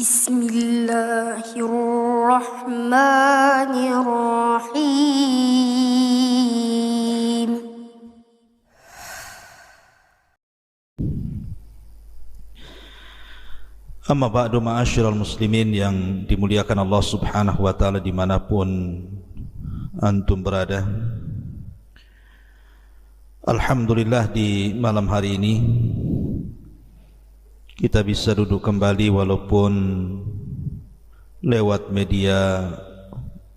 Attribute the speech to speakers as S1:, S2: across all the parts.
S1: Bismillahirrahmanirrahim.
S2: Amma ba'du ma'asyiral muslimin yang dimuliakan Allah subhanahu wa ta'ala dimanapun antum berada. Alhamdulillah di malam hari ini kita bisa duduk kembali walaupun lewat media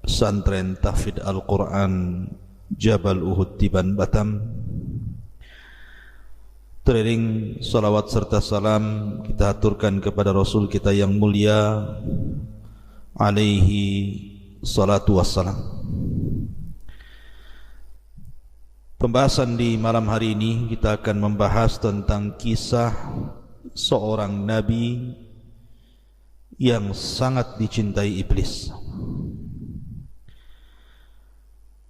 S2: pesantren tahfidz Al-Quran Jabal Uhud Tiban Batam. Teriring salawat serta salam kita aturkan kepada Rasul kita yang mulia alaihi salatu wassalam. Pembahasan di malam hari ini kita akan membahas tentang kisah seorang nabi yang sangat dicintai iblis.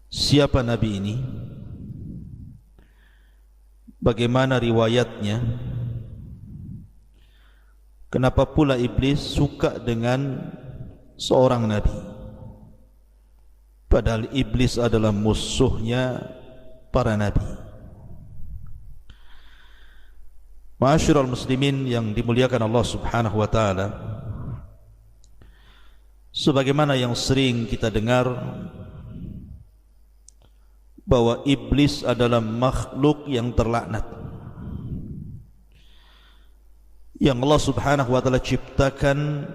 S2: Siapa nabi ini? Bagaimana riwayatnya? Kenapa pula iblis suka dengan seorang nabi? Padahal iblis adalah musuhnya para nabi. Ma'asyiral muslimin yang dimuliakan Allah subhanahu wa ta'ala, sebagaimana yang sering kita dengar bahwa iblis adalah makhluk yang terlaknat yang Allah subhanahu wa ta'ala ciptakan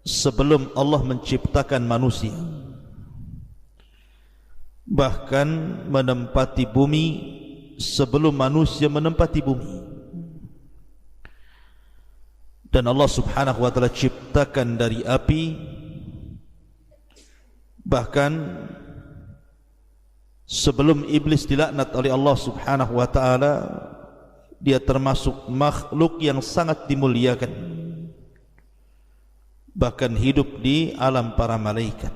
S2: sebelum Allah menciptakan manusia, bahkan menempati bumi sebelum manusia menempati bumi. Dan Allah subhanahu wa ta'ala ciptakan dari api, bahkan sebelum iblis dilaknat oleh Allah subhanahu wa ta'ala, dia termasuk makhluk yang sangat dimuliakan, bahkan hidup di alam para malaikat.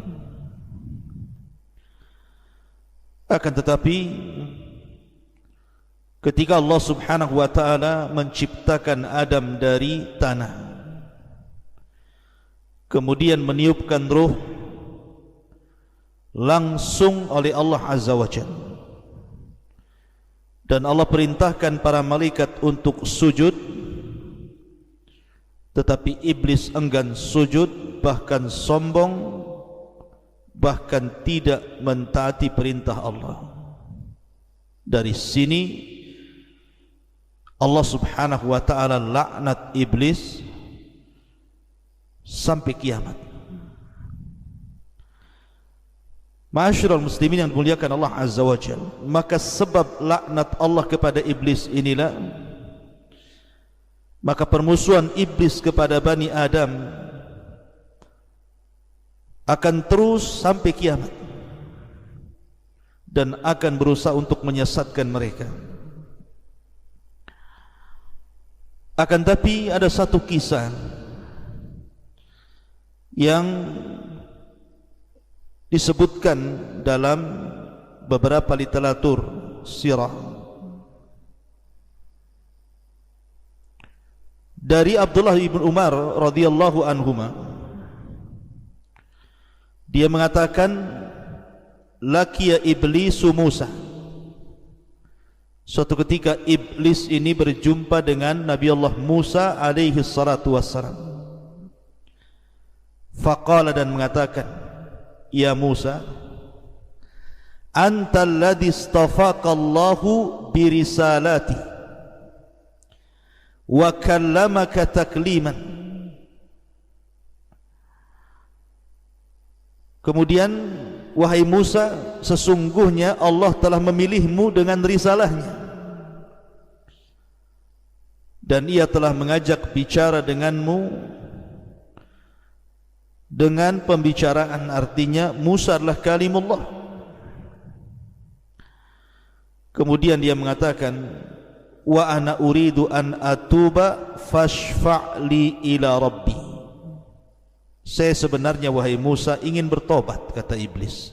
S2: Akan tetapi ketika Allah subhanahu wa ta'ala menciptakan Adam dari tanah, kemudian meniupkan ruh langsung oleh Allah azza wa jalla, dan Allah perintahkan para malaikat untuk sujud, tetapi iblis enggan sujud, bahkan sombong, bahkan tidak mentaati perintah Allah. Dari sini Allah subhanahu wa ta'ala laknat iblis sampai kiamat. Ma'asyiral muslimin yang dimuliakan Allah azza wa jalla, maka sebab laknat Allah kepada iblis inilah, maka permusuhan iblis kepada Bani Adam akan terus sampai kiamat dan akan berusaha untuk menyesatkan mereka. Akan tapi ada satu kisah yang disebutkan dalam beberapa literatur sirah dari Abdullah ibn Umar radhiyallahu anhuma. Dia mengatakan, laqiya iblisu Musa. Suatu ketika iblis ini berjumpa dengan Nabi Allah Musa alaihi salatu wassalam. Faqala, dan mengatakan, ya Musa, anta alladhi istafaka Allahu birisalati wa kallamaka takliman. Kemudian, wahai Musa, sesungguhnya Allah telah memilihmu dengan risalahnya, dan ia telah mengajak bicara denganmu dengan pembicaraan. Artinya Musa adalah kalimullah. Kemudian dia mengatakan, wa ana uridu an atuba fashfa'li ila rabbi. Saya sebenarnya, wahai Musa, ingin bertobat, kata iblis.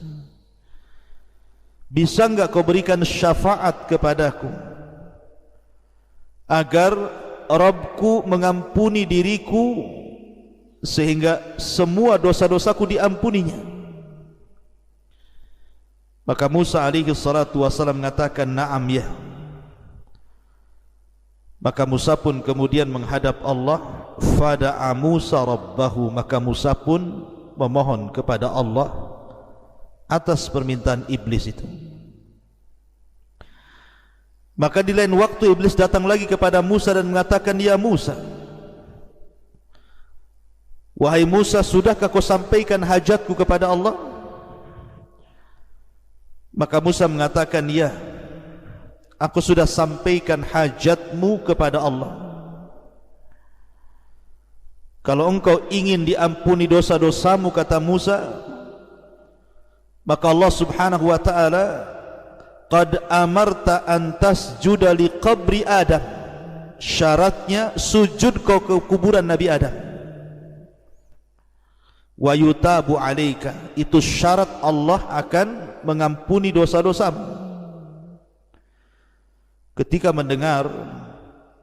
S2: Bisa enggak kau berikan syafaat kepadaku agar Rabbku mengampuni diriku sehingga semua dosa-dosaku diampuninya. Maka Musa alaihi salatu wasallam mengatakan, na'am ya. Maka Musa pun kemudian menghadap Allah. Fada'a Musa rabbahu, maka Musa pun memohon kepada Allah atas permintaan iblis itu. Maka di lain waktu iblis datang lagi kepada Musa dan mengatakan, ya Musa, wahai Musa, sudahkah kau sampaikan hajatku kepada Allah? Maka Musa mengatakan, ya, aku sudah sampaikan hajatmu kepada Allah. Kalau engkau ingin diampuni dosa-dosamu, kata Musa, maka Allah subhanahu wa ta'ala, qad amarta an tasjuda li qabri Adam. Syaratnya sujud kau ke kuburan Nabi Adam. Wa yutabu alaika, itu syarat Allah akan mengampuni dosa-dosamu. Ketika mendengar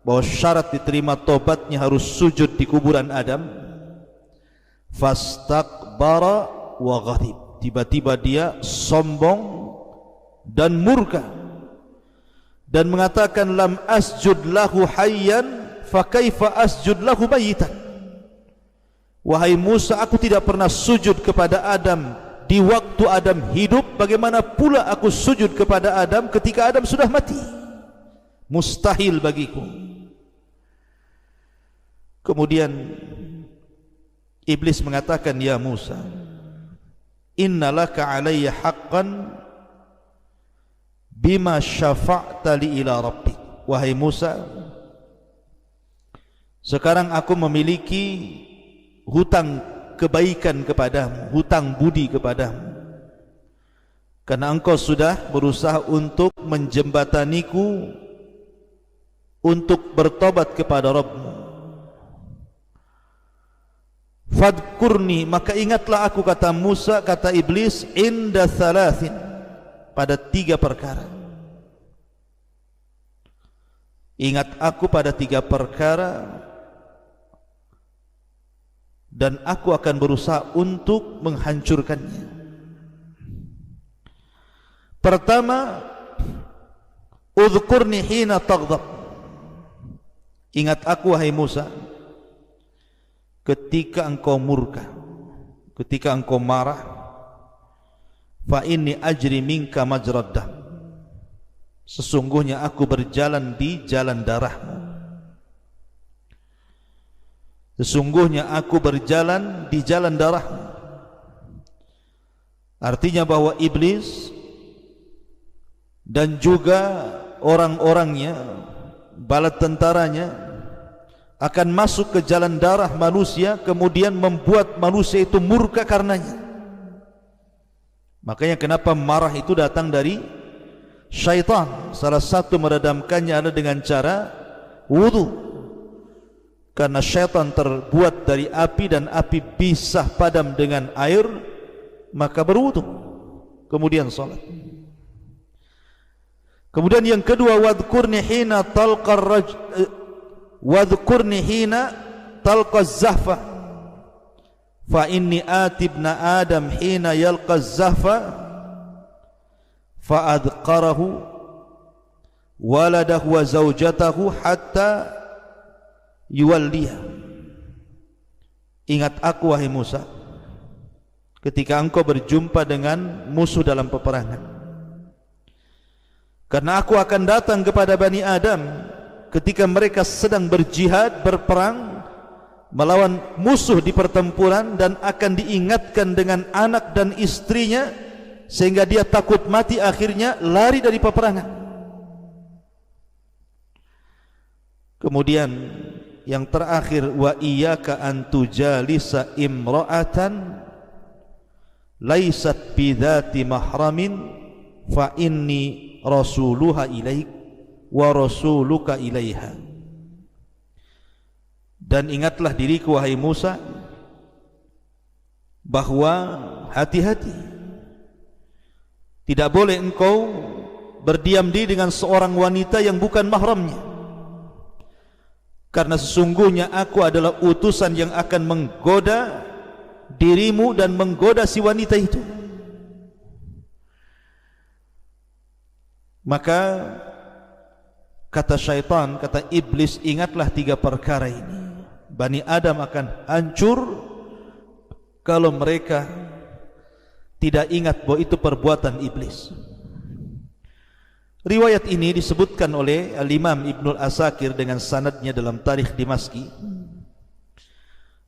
S2: bahwa syarat diterima tobatnya harus sujud di kuburan Adam, fastakbara wa ghadib, tiba-tiba dia sombong dan murka dan mengatakan, lam asjud lahu hayyan fa kaifa asjud lahu mayitan. Wahai Musa, aku tidak pernah sujud kepada Adam di waktu Adam hidup, bagaimana pula aku sujud kepada Adam ketika Adam sudah mati? Mustahil bagiku. Kemudian iblis mengatakan, ya Musa, innalaka alayya haqqan bima syafa'ta li ila rabbik. Wahai Musa, sekarang aku memiliki hutang kebaikan kepadamu, hutang budi kepadamu, karena engkau sudah berusaha untuk menjembataniku untuk bertobat kepada Rabbmu. Fadkurni, maka ingatlah aku, kata Musa, kata iblis, inda thalathin, pada 3 perkara. Ingat aku pada 3 perkara, dan aku akan berusaha untuk menghancurkannya. Pertama, udhkurni hina taghdab. Ingat aku, wahai Musa, ketika engkau murka, ketika engkau marah. Fa inni ajri minka majrad dam, sesungguhnya aku berjalan di jalan darahmu. Sesungguhnya aku berjalan di jalan darahmu. Artinya bahwa iblis dan juga orang-orangnya, bala tentaranya, akan masuk ke jalan darah manusia, kemudian membuat manusia itu murka karenanya. Makanya kenapa marah itu datang dari syaitan. Salah satu meredamkannya adalah dengan cara wudu. Karena syaitan terbuat dari api, dan api bisa padam dengan air, maka berwudu, kemudian salat. Kemudian yang kedua, wadhkurni hina talqa wadhkurni hina talqa zahfa, fa inni atibna Adam hina yalqa zahfa fa adqarahu waladahu wa zawjatahu hatta yuwalliha. Ingat aku, wahai Musa, ketika engkau berjumpa dengan musuh dalam peperangan, karena aku akan datang kepada Bani Adam ketika mereka sedang berjihad, berperang melawan musuh di pertempuran, dan akan diingatkan dengan anak dan istrinya sehingga dia takut mati, akhirnya lari dari peperangan. Kemudian yang terakhir, wa iyyaka an tujalisa imra'atan laysat bidzati mahramin fa inni rasuluha ilaik wa rasuluka ilaiha. Dan ingatlah diriku, wahai Musa, bahwa hati-hati, tidak boleh engkau berdiam diri dengan seorang wanita yang bukan mahramnya, karena sesungguhnya aku adalah utusan yang akan menggoda dirimu dan menggoda si wanita itu. Maka kata syaitan, kata iblis, ingatlah 3 perkara ini. Bani Adam akan hancur kalau mereka tidak ingat bahwa itu perbuatan iblis. Riwayat ini disebutkan oleh Al-Imam Ibnul Asakir dengan sanadnya dalam Tarikh Dimaski,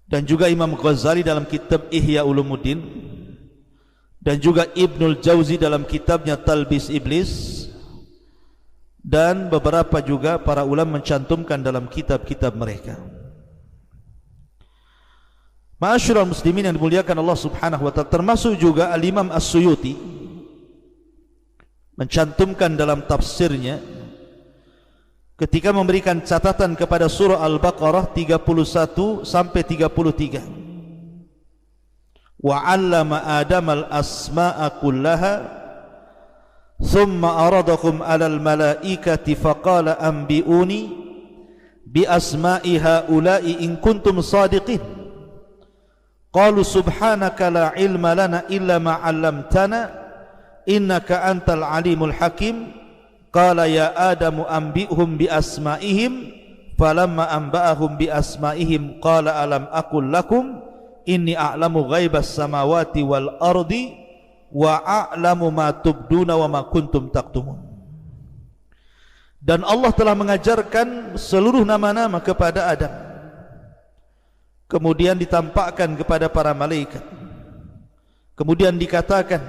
S2: dan juga Imam Ghazali dalam kitab Ihya Ulumuddin, dan juga Ibnul Jauzi dalam kitabnya Talbis Iblis, dan beberapa juga para ulama mencantumkan dalam kitab-kitab mereka. Ma'asyiral muslimin yang dimuliakan Allah Subhanahu wa taala, termasuk juga Al-Imam As-Suyuti mencantumkan dalam tafsirnya ketika memberikan catatan kepada surah Al-Baqarah 31 sampai 33. Wa 'allama Adama al-asma'a kullaha thumma aradahum 'alal malaikati faqala anbi'uni bi asma'i haula'i in kuntum shadiqin. Qalu subhanaka la ilma lana illa ma 'allamtana innaka antal alimul hakim. Qala ya Adamu anbi'hum bi asma'ihim falamma anba'ahum bi asma'ihim qala alam aqul lakum inni a'lamu ghaibas samawati wal ardi wa a'lamu ma tubduna wa ma kuntum taktumun. Dan Allah telah mengajarkan seluruh nama-nama kepada Adam, kemudian ditampakkan kepada para malaikat, kemudian dikatakan,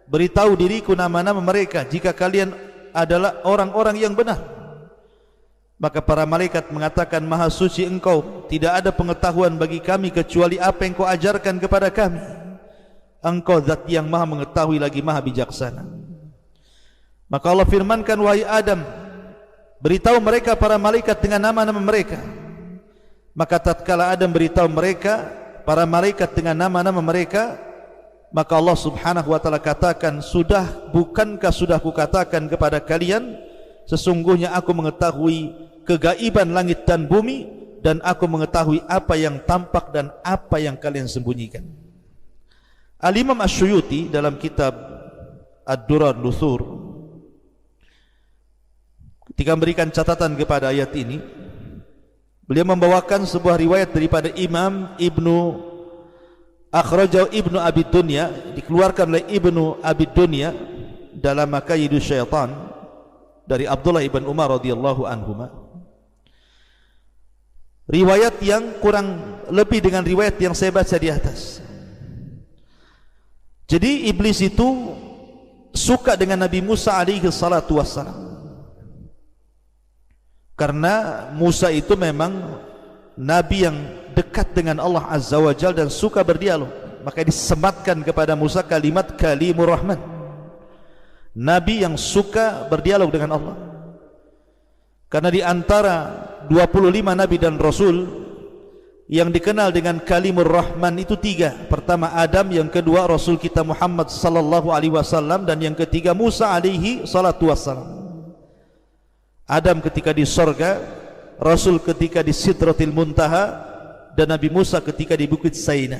S2: beritahu diriku nama-nama mereka jika kalian adalah orang-orang yang benar. Maka para malaikat mengatakan, maha suci engkau, tidak ada pengetahuan bagi kami kecuali apa yang kau ajarkan kepada kami. Engkau zat yang maha mengetahui lagi maha bijaksana. Maka Allah firmankan, wahai Adam, beritahu mereka para malaikat dengan nama-nama mereka. Maka tatkala Adam beritahu mereka para malaikat dengan nama-nama mereka, maka Allah Subhanahu wa taala katakan, bukankah sudah kukatakan kepada kalian, sesungguhnya aku mengetahui kegaiban langit dan bumi, dan aku mengetahui apa yang tampak dan apa yang kalian sembunyikan. Al-Imam Asy-Syuyuti dalam kitab Ad-Durar Nuthur ketika memberikan catatan kepada ayat ini, beliau membawakan sebuah riwayat daripada Imam Akhrajahu Ibnu Abi Dunya, dikeluarkan oleh Ibnu Abi Dunya dalam Makayidus Syaitan dari Abdullah ibn Umar radhiyallahu anhuma. Riwayat yang kurang lebih dengan riwayat yang saya baca di atas. Jadi iblis itu suka dengan Nabi Musa alaihi salatu wassalam, karena Musa itu memang nabi yang dekat dengan Allah Azza wa Jalla dan suka berdialog. Maka disematkan kepada Musa kalimat Kalimur Rahman, nabi yang suka berdialog dengan Allah. Karena di antara 25 nabi dan rasul yang dikenal dengan Kalimur Rahman itu 3. Pertama Adam, yang kedua Rasul kita Muhammad sallallahu alaihi wasallam, dan yang ketiga Musa alaihi salatu wassalam. Adam ketika di sorga, Rasul ketika di Sidratil Muntaha, dan Nabi Musa ketika di Bukit Saina.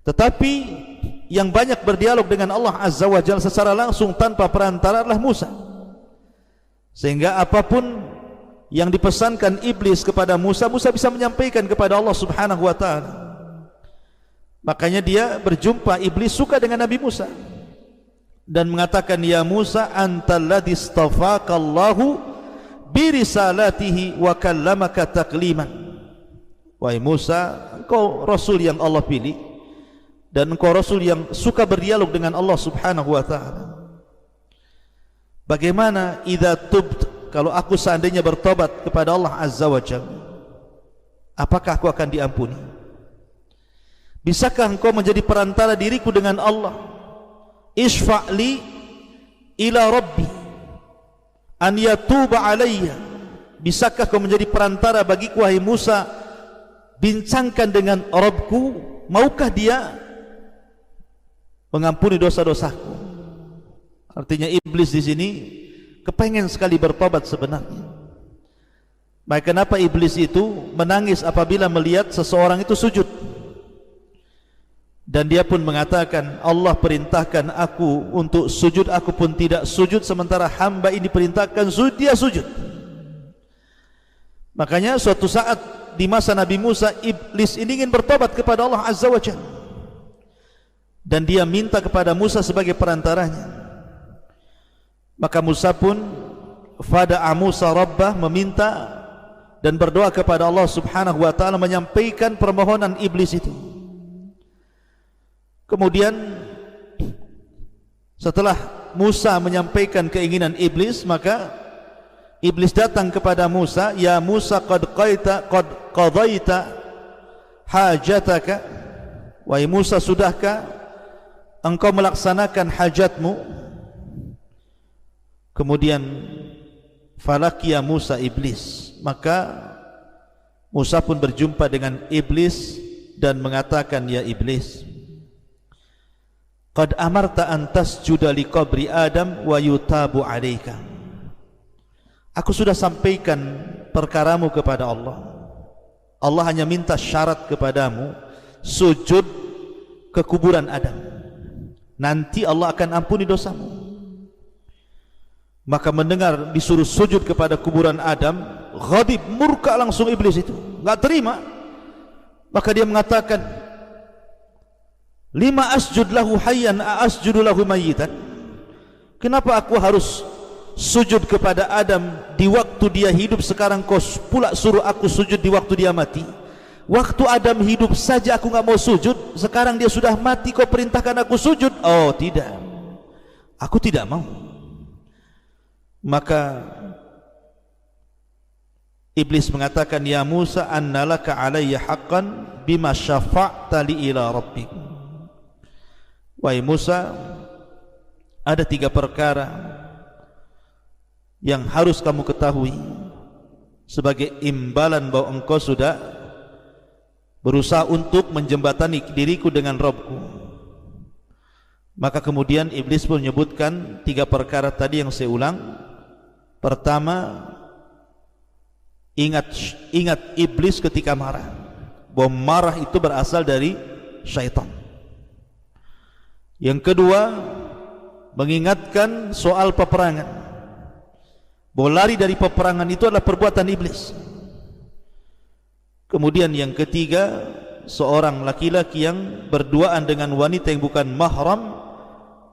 S2: Tetapi yang banyak berdialog dengan Allah Azza wa Jalla secara langsung tanpa perantara adalah Musa. Sehingga apapun yang dipesankan iblis kepada Musa, Musa bisa menyampaikan kepada Allah Subhanahu wa taala. Makanya dia berjumpa iblis suka dengan Nabi Musa dan mengatakan, ya Musa antal ladzi istafaqallahu bi risalatihi wa kallamaka takliman. Wahai Musa, engkau Rasul yang Allah pilih, dan engkau Rasul yang suka berdialog dengan Allah Subhanahu wa ta'ala. Bagaimana idza tubt, kalau aku seandainya bertobat kepada Allah Azza wa Jalla, apakah aku akan diampuni? Bisakah engkau menjadi perantara diriku dengan Allah? Isfa'li ila Rabbi an yatuba alayya. Bisakah kau menjadi perantara bagiku wahai Musa, bincangkan dengan Rabbku, maukah dia mengampuni dosa-dosaku? Artinya iblis di sini kepengen sekali bertobat sebenarnya, Maka kenapa iblis itu menangis apabila melihat seseorang itu sujud? Dan dia pun mengatakan, Allah perintahkan aku untuk sujud, aku pun tidak sujud, sementara hamba ini perintahkan sujud, dia sujud. Makanya suatu saat di masa Nabi Musa, iblis ini ingin bertobat kepada Allah Azza wa Jalla, dan dia minta kepada Musa sebagai perantaranya. Maka Musa pun fada'a Musa Rabbah, meminta dan berdoa kepada Allah Subhanahu wa ta'ala, menyampaikan permohonan iblis itu. Kemudian setelah Musa menyampaikan keinginan iblis, maka iblis datang kepada Musa, ya Musa, qad qadaita hajataka, wahai Musa, sudahkah engkau melaksanakan hajatmu? Kemudian falakiya Musa iblis, maka Musa pun berjumpa dengan iblis dan mengatakan, ya iblis, qad amarta an tasjuda li qabri Adam wa yutabu alaika. Aku sudah sampaikan perkaramu kepada Allah. Allah hanya minta syarat kepadamu, sujud ke kuburan Adam, nanti Allah akan ampuni dosamu. Maka mendengar disuruh sujud kepada kuburan Adam, ghadib, murka langsung iblis itu, enggak terima. Maka dia mengatakan, lima asjud lahu hayyan asjudu lahu mayyitan. Kenapa aku harus sujud kepada Adam di waktu dia hidup, sekarang kau pula suruh aku sujud di waktu dia mati? Waktu Adam hidup saja aku enggak mau sujud, sekarang dia sudah mati kau perintahkan aku sujud? Oh tidak, aku tidak mau. Maka iblis mengatakan, ya Musa, annalaka alayya haqqan bima syafa'ta li ila rabbik. Wahai Musa, ada 3 perkara yang harus kamu ketahui sebagai imbalan bahwa engkau sudah berusaha untuk menjembatani diriku dengan Rabbku. Maka kemudian iblis pun menyebutkan 3 perkara tadi yang saya ulang. Pertama, ingat iblis ketika marah, bahwa marah itu berasal dari syaitan. Yang kedua, mengingatkan soal peperangan, bahwa lari dari peperangan itu adalah perbuatan iblis. Kemudian yang ketiga, seorang laki-laki yang berduaan dengan wanita yang bukan mahram,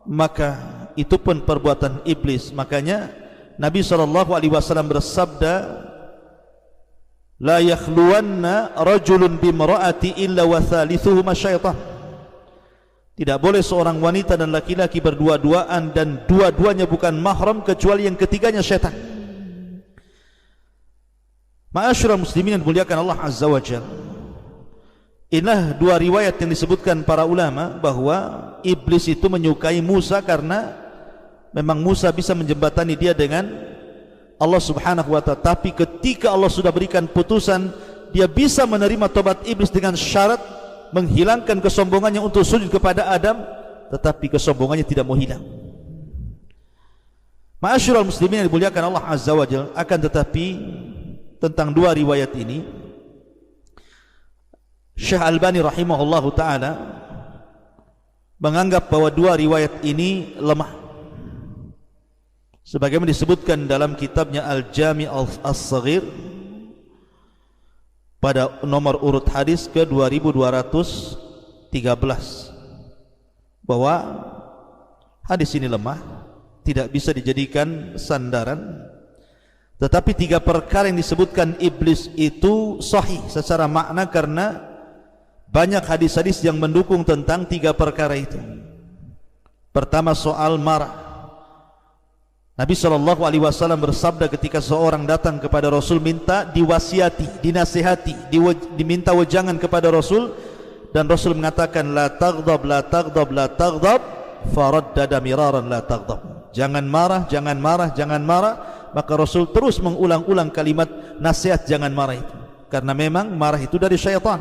S2: maka itu pun perbuatan iblis. Makanya Nabi SAW bersabda, la yakhluwanna rajulun bimra'ati illa wa thalithuhuma syaitan. Tidak boleh seorang wanita dan laki-laki berdua-duaan dan dua-duanya bukan mahram kecuali yang ketiganya syaitan. Ma'asyiral muslimin yang dimuliakan Allah Azza wa Jalla, inilah 2 riwayat yang disebutkan para ulama bahwa iblis itu menyukai Musa karena memang Musa bisa menjembatani dia dengan Allah Subhanahu wa ta'ala. Tapi ketika Allah sudah berikan putusan, dia bisa menerima tobat iblis dengan syarat menghilangkan kesombongannya untuk sujud kepada Adam, tetapi kesombongannya tidak mau hilang. Ma'asyiral muslimin yang dimuliakan Allah Azza wa Jalla, akan tetapi tentang 2 riwayat ini, Syekh Albani rahimahullahu ta'ala menganggap bahwa 2 riwayat ini lemah, sebagaimana disebutkan dalam kitabnya Al-Jami' As-Saghir pada nomor urut hadis ke 2213, bahwa hadis ini lemah, tidak bisa dijadikan sandaran. Tetapi 3 perkara yang disebutkan iblis itu sahih secara makna, karena banyak hadis-hadis yang mendukung tentang 3 perkara itu. Pertama, soal marah. Nabi SAW bersabda ketika seorang datang kepada Rasul minta diwasiati, dinasihati, diminta wejangan kepada Rasul, dan Rasul mengatakan, la taghdab, la taghdab, la taghdab, faraddada miraran, la taghdab. Jangan marah, jangan marah, jangan marah. Maka Rasul terus mengulang-ulang kalimat nasihat jangan marah itu, karena memang marah itu dari syaitan.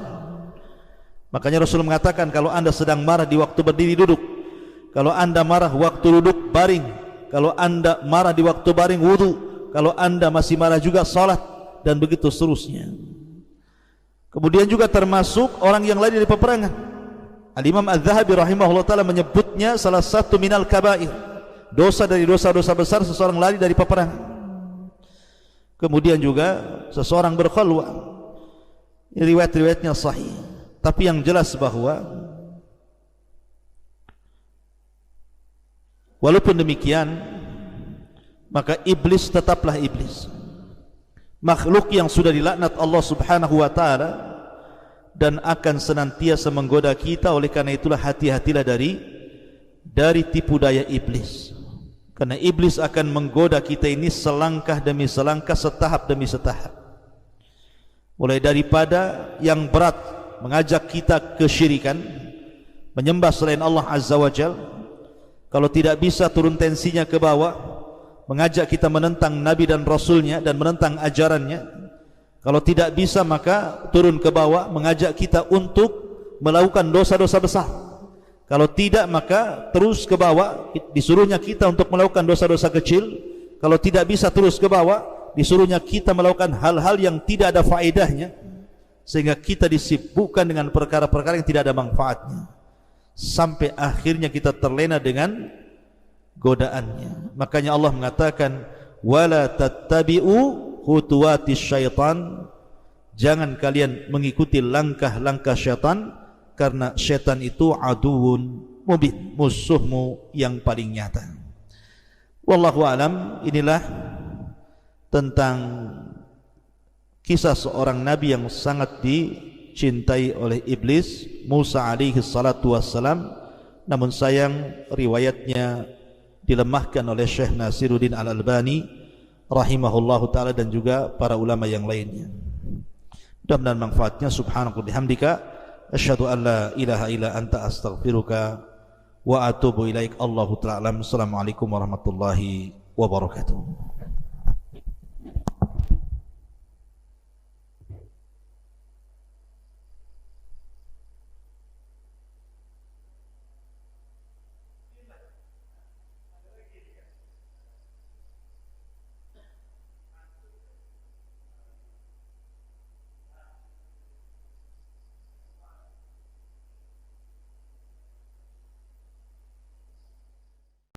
S2: Makanya Rasul mengatakan, kalau anda sedang marah di waktu berdiri duduk, kalau anda marah waktu duduk baring, kalau anda marah di waktu baring wudu, kalau anda masih marah juga salat, dan begitu seterusnya. Kemudian juga termasuk orang yang lari dari peperangan. Al-Imam Az-Zahabi rahimahullah ta'ala menyebutnya salah satu minal kabair, dosa dari dosa-dosa besar seseorang lari dari peperangan. Kemudian juga seseorang berkhalwah, riwayat-riwayatnya sahih. Tapi yang jelas bahwa walaupun demikian, maka iblis tetaplah iblis, makhluk yang sudah dilaknat Allah subhanahu wa ta'ala dan akan senantiasa menggoda kita. Oleh karena itulah hati-hatilah dari tipu daya iblis, karena iblis akan menggoda kita ini selangkah demi selangkah, setahap demi setahap. Mulai daripada yang berat, mengajak kita kesyirikan, menyembah selain Allah azza wa jal. Kalau tidak bisa, turun tensinya ke bawah, mengajak kita menentang Nabi dan Rasulnya dan menentang ajarannya. Kalau tidak bisa, maka turun ke bawah, mengajak kita untuk melakukan dosa-dosa besar. Kalau tidak, maka terus ke bawah, disuruhnya kita untuk melakukan dosa-dosa kecil. Kalau tidak bisa terus ke bawah, disuruhnya kita melakukan hal-hal yang tidak ada faedahnya, sehingga kita disibukkan dengan perkara-perkara yang tidak ada manfaatnya, sampai akhirnya kita terlena dengan godaannya. Makanya Allah mengatakan, wala tattabi'u khutuwatis syaitan, jangan kalian mengikuti langkah-langkah syaitan, karena syaitan itu aduun mubin, musuhmu yang paling nyata. Wallahu alam. Inilah tentang kisah seorang nabi yang sangat dicintai oleh iblis, Musa alaihi salatu wassalam. Namun sayang, riwayatnya dilemahkan oleh Syekh Nasiruddin Al-Albani rahimahullahu ta'ala dan juga para ulama yang lainnya. Mudah-mudahan manfaatnya. Subhanaka bihamdika asyhadu an la ilaha illa anta astaghfiruka wa atubu ilaik. Allahu ta'ala. Assalamualaikum warahmatullahi wabarakatuh.